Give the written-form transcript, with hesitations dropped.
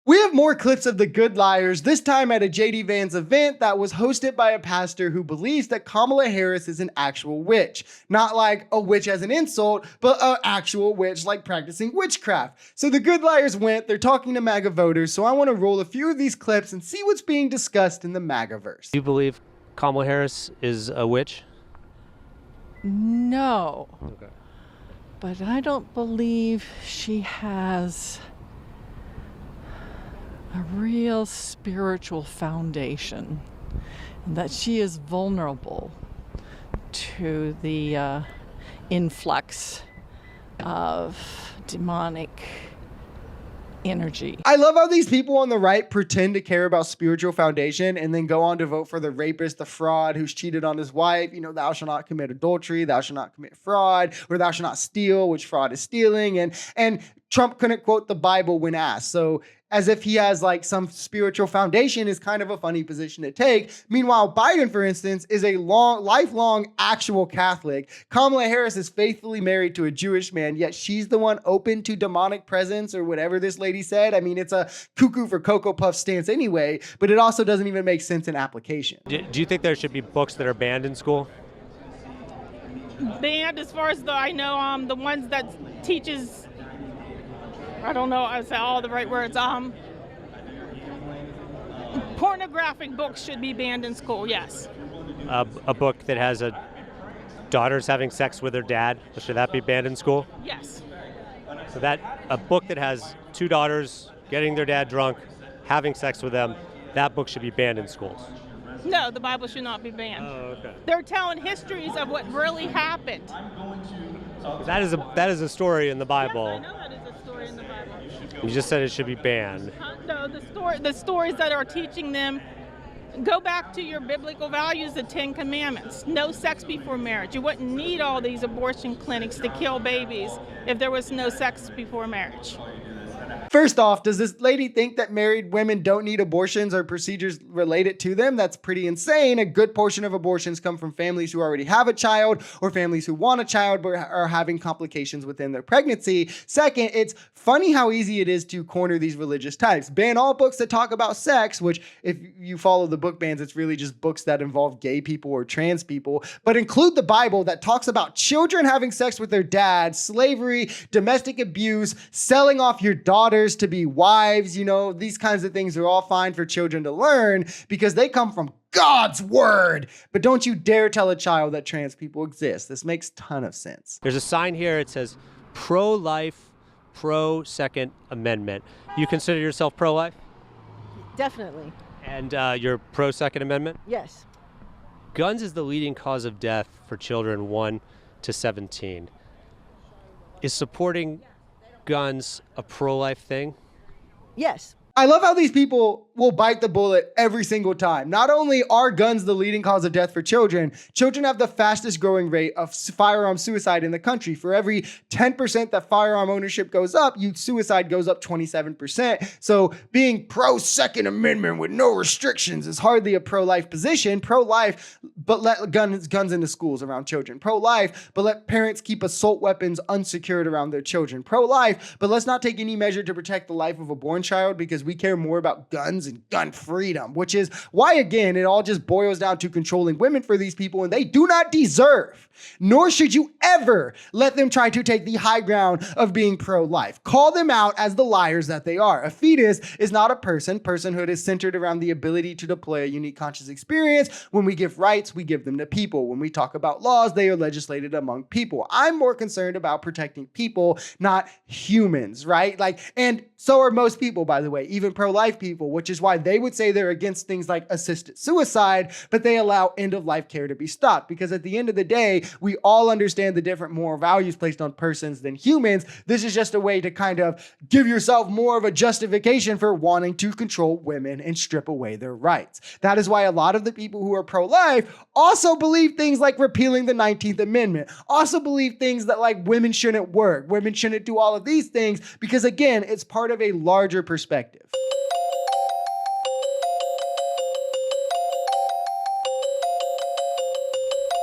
We have more clips of the good liars, this time at a JD Vance event that was hosted by a pastor who believes that Kamala Harris is an actual witch. Not like a witch as an insult, but an actual witch like practicing witchcraft. So the good liars went, they're talking to MAGA voters, so I want to roll a few of these clips and see what's being discussed in the MAGA-verse. Do you believe Kamala Harris is a witch? No. Okay. But I don't believe she has a real spiritual foundation, and that she is vulnerable to the influx of demonic energy. I love how these people on the right pretend to care about spiritual foundation and then go on to vote for the rapist, the fraud who's cheated on his wife. You know, thou shalt not commit adultery, thou shalt not commit fraud, or thou shalt not steal, which fraud is stealing. And Trump couldn't quote the Bible when asked. So as if he has like some spiritual foundation is kind of a funny position to take. Meanwhile, Biden, for instance, is a lifelong actual Catholic. Kamala Harris is faithfully married to a Jewish man, yet she's the one open to demonic presence or whatever this lady said. I mean, it's a cuckoo for Cocoa Puff stance anyway, but it also doesn't even make sense in application. Do you think there should be books that are banned in school? Banned, as far as I know, the ones that teaches, I don't know, I say all the right words. Pornographic books should be banned in school, yes. A book that has daughters having sex with their dad, should that be banned in school? Yes. So a book that has two daughters getting their dad drunk, having sex with them, that book should be banned in schools. No, the Bible should not be banned. Oh, okay. They're telling histories of what really happened. That is a story in the Bible. Yes, I know that is a story in the Bible. You just said it should be banned. No, the stories that are teaching them go back to your biblical values, the 10 Commandments. No sex before marriage. You wouldn't need all these abortion clinics to kill babies if there was no sex before marriage. First off, does this lady think that married women don't need abortions or procedures related to them? That's pretty insane. A good portion of abortions come from families who already have a child or families who want a child but are having complications within their pregnancy. Second, it's funny how easy it is to corner these religious types. Ban all books that talk about sex, which if you follow the book bans, it's really just books that involve gay people or trans people, but include the Bible that talks about children having sex with their dad, slavery, domestic abuse, selling off your daughter to be wives. You know, these kinds of things are all fine for children to learn because they come from God's word. But don't you dare tell a child that trans people exist. This makes a ton of sense. There's a sign here. It says pro-life, pro-Second Amendment. You consider yourself pro-life? Definitely. And you're pro-Second Amendment? Yes. Guns is the leading cause of death for children 1 to 17. Is supporting guns a pro-life thing? Yes. I love how these people will bite the bullet every single time. Not only are guns the leading cause of death for children, children have the fastest growing rate of firearm suicide in the country. For every 10% that firearm ownership goes up, youth suicide goes up 27%. So being pro-Second Amendment with no restrictions is hardly a pro-life position. Pro-life, but let guns into schools around children. Pro-life, but let parents keep assault weapons unsecured around their children. Pro-life, but let's not take any measure to protect the life of a born child because we care more about guns and gun freedom, which is why, again, it all just boils down to controlling women for these people, and they do not deserve, nor should you ever let them try to take the high ground of being pro-life. Call them out as the liars that they are. A fetus is not a person. Personhood is centered around the ability to deploy a unique conscious experience. When we give rights, we give them to people. When we talk about laws, they are legislated among people. I'm more concerned about protecting people, not humans, right? And so are most people, by the way, even pro-life people, which is why they would say they're against things like assisted suicide, but they allow end-of-life care to be stopped. Because at the end of the day, we all understand the different moral values placed on persons than humans. This is just a way to kind of give yourself more of a justification for wanting to control women and strip away their rights. That is why a lot of the people who are pro-life also believe things like repealing the 19th Amendment, also believe things that like women shouldn't work, women shouldn't do all of these things, because again, it's part of a larger perspective.